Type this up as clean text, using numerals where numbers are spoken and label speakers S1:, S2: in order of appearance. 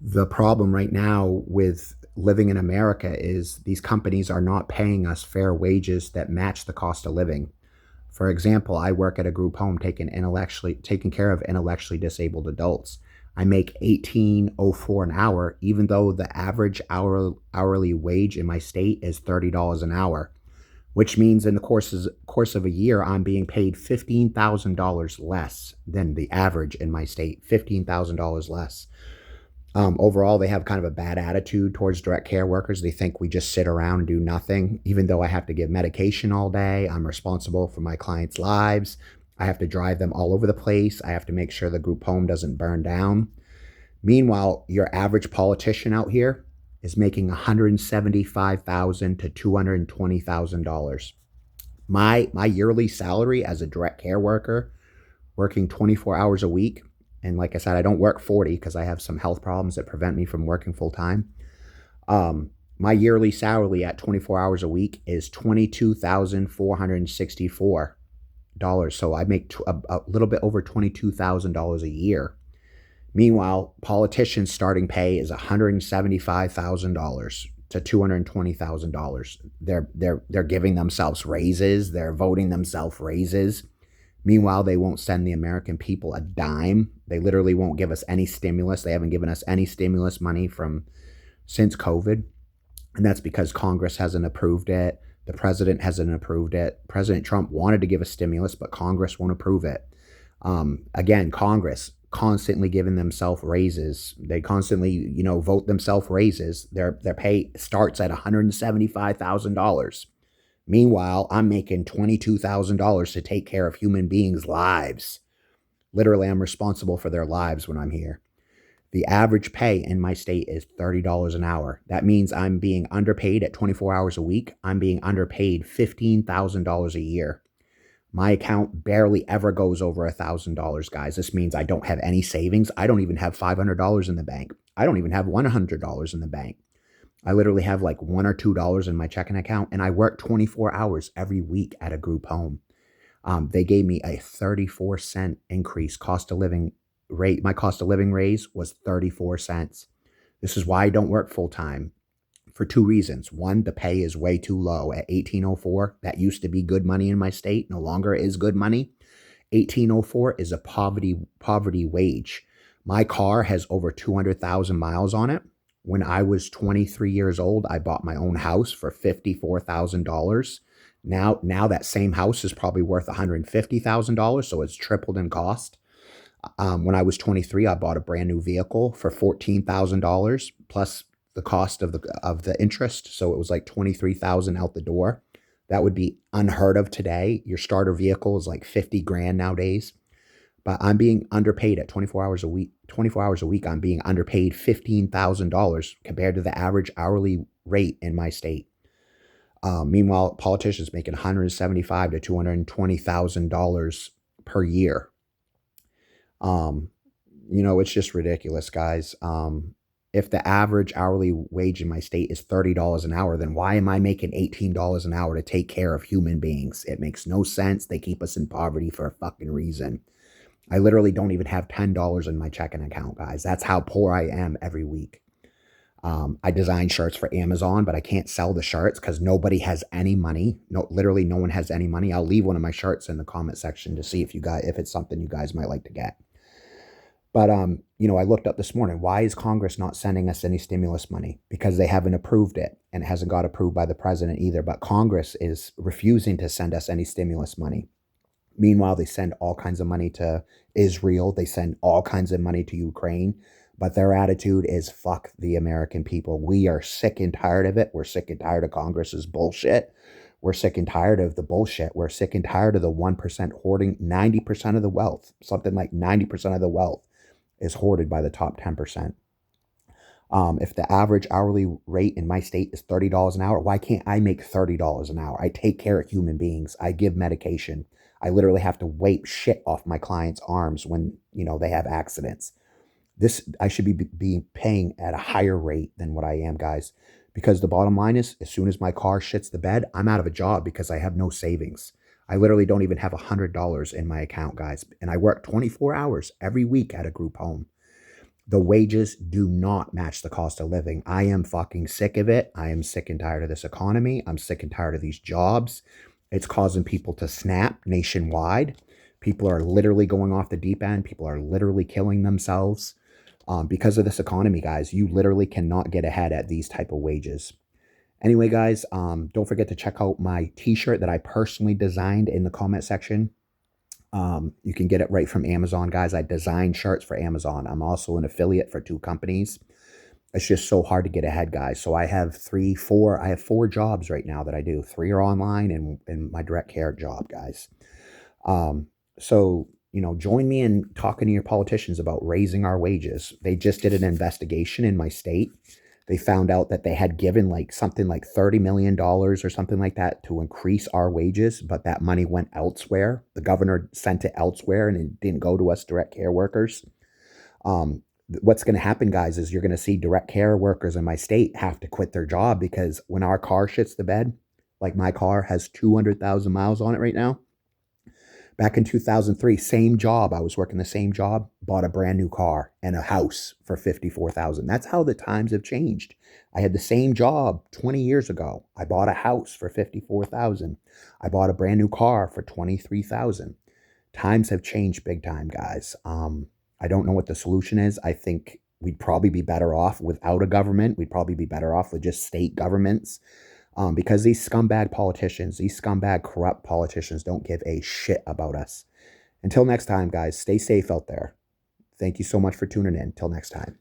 S1: The problem right now with living in America is these companies are not paying us fair wages that match the cost of living. For example, I work at a group home taking care of intellectually disabled adults. I make 18.04 an hour, even though the average hourly wage in my state is $30 an hour, which means in the course of a year, I'm being paid $15,000 less than the average in my state. $15,000 less. Overall, they have kind of a bad attitude towards direct care workers. They think we just sit around and do nothing, even though I have to give medication all day. I'm responsible for my clients' lives. I have to drive them all over the place. I have to make sure the group home doesn't burn down. Meanwhile, your average politician out here is making $175,000 to $220,000. My yearly salary as a direct care worker, working 24 hours a week, and like I said, I don't work 40 because I have some health problems that prevent me from working full time. My yearly salary at 24 hours a week is $22,464. So I make a little bit over $22,000 a year. Meanwhile, politicians' starting pay is $175,000 to $220,000. They're giving themselves raises. They're voting themselves raises. Meanwhile, they won't send the American people a dime. They literally won't give us any stimulus. They haven't given us any stimulus money since COVID. And that's because Congress hasn't approved it. The president hasn't approved it. President Trump wanted to give a stimulus, but Congress won't approve it. Again, Congress constantly giving themselves raises. They constantly, vote themselves raises. Their pay starts at $175,000. Meanwhile, I'm making $22,000 to take care of human beings' lives. Literally, I'm responsible for their lives when I'm here. The average pay in my state is $30 an hour. That means I'm being underpaid at 24 hours a week. I'm being underpaid $15,000 a year. My account barely ever goes over $1,000, guys. This means I don't have any savings. I don't even have $500 in the bank. I don't even have $100 in the bank. I literally have like $1 or $2 in my checking account, and I work 24 hours every week at a group home. They gave me a 34-cent increase cost of living rate. My cost of living raise was 34 cents. This is why I don't work full time, for two reasons. One, the pay is way too low at 1804. That used to be good money in my state, no longer is good money. 1804 is a poverty wage. My car has over 200,000 miles on it. When I was 23 years old, I bought my own house for $54,000. Now that same house is probably worth $150,000, so it's tripled in cost. When I was 23, I bought a brand new vehicle for $14,000 plus the cost of the interest, so it was like $23,000 out the door. That would be unheard of today. Your starter vehicle is like 50 grand nowadays. But I'm being underpaid at 24 hours a week. 24 hours a week, I'm being underpaid $15,000 compared to the average hourly rate in my state. Meanwhile, politicians making $175,000 to $220,000 per year. It's just ridiculous, guys. If the average hourly wage in my state is $30 an hour, then why am I making $18 an hour to take care of human beings? It makes no sense. They keep us in poverty for a fucking reason. I literally don't even have $10 in my checking account, guys. That's how poor I am every week. I design shirts for Amazon, but I can't sell the shirts because nobody has any money. No, literally no one has any money. I'll leave one of my shirts in the comment section to see if it's something you guys might like to get. But I looked up this morning. Why is Congress not sending us any stimulus money? Because they haven't approved it, and it hasn't got approved by the president either. But Congress is refusing to send us any stimulus money. Meanwhile, they send all kinds of money to Israel. They send all kinds of money to Ukraine. But their attitude is fuck the American people. We are sick and tired of it. We're sick and tired of Congress's bullshit. We're sick and tired of the bullshit. We're sick and tired of the 1% hoarding 90% of the wealth. Something like 90% of the wealth is hoarded by the top 10%. If the average hourly rate in my state is $30 an hour, why can't I make $30 an hour? I take care of human beings. I give medication. I literally have to wipe shit off my clients' arms when, they have accidents. I should be paying at a higher rate than what I am, guys, because the bottom line is, as soon as my car shits the bed, I'm out of a job because I have no savings. I literally don't even have $100 in my account, guys, and I work 24 hours every week at a group home. The wages do not match the cost of living. I am fucking sick of it. I am sick and tired of this economy. I'm sick and tired of these jobs. It's causing people to snap nationwide. People are literally going off the deep end. People are literally killing themselves because of this economy, guys. You literally cannot get ahead at these type of wages. Anyway, guys, don't forget to check out my t-shirt that I personally designed in the comment section. You can get it right from Amazon, guys. I design shirts for Amazon. I'm also an affiliate for 2 companies. It's just so hard to get ahead, guys. So I have 4 jobs right now that I do. 3 are online and my direct care job, guys. So, join me in talking to your politicians about raising our wages. They just did an investigation in my state. They found out that they had given something like $30 million or something like that to increase our wages, but that money went elsewhere. The governor sent it elsewhere and it didn't go to us direct care workers. What's going to happen, guys, is you're going to see direct care workers in my state have to quit their job because when our car shits the bed, like my car has 200,000 miles on it right now. Back in 2003, same job. I was working the same job, bought a brand new car and a house for $54,000. That's how the times have changed. I had the same job 20 years ago. I bought a house for $54,000. I bought a brand new car for $23,000. Times have changed big time, guys. I don't know what the solution is. I think we'd probably be better off without a government. We'd probably be better off with just state governments. Because these scumbag politicians, these scumbag corrupt politicians don't give a shit about us. Until next time, guys, stay safe out there. Thank you so much for tuning in. Till next time.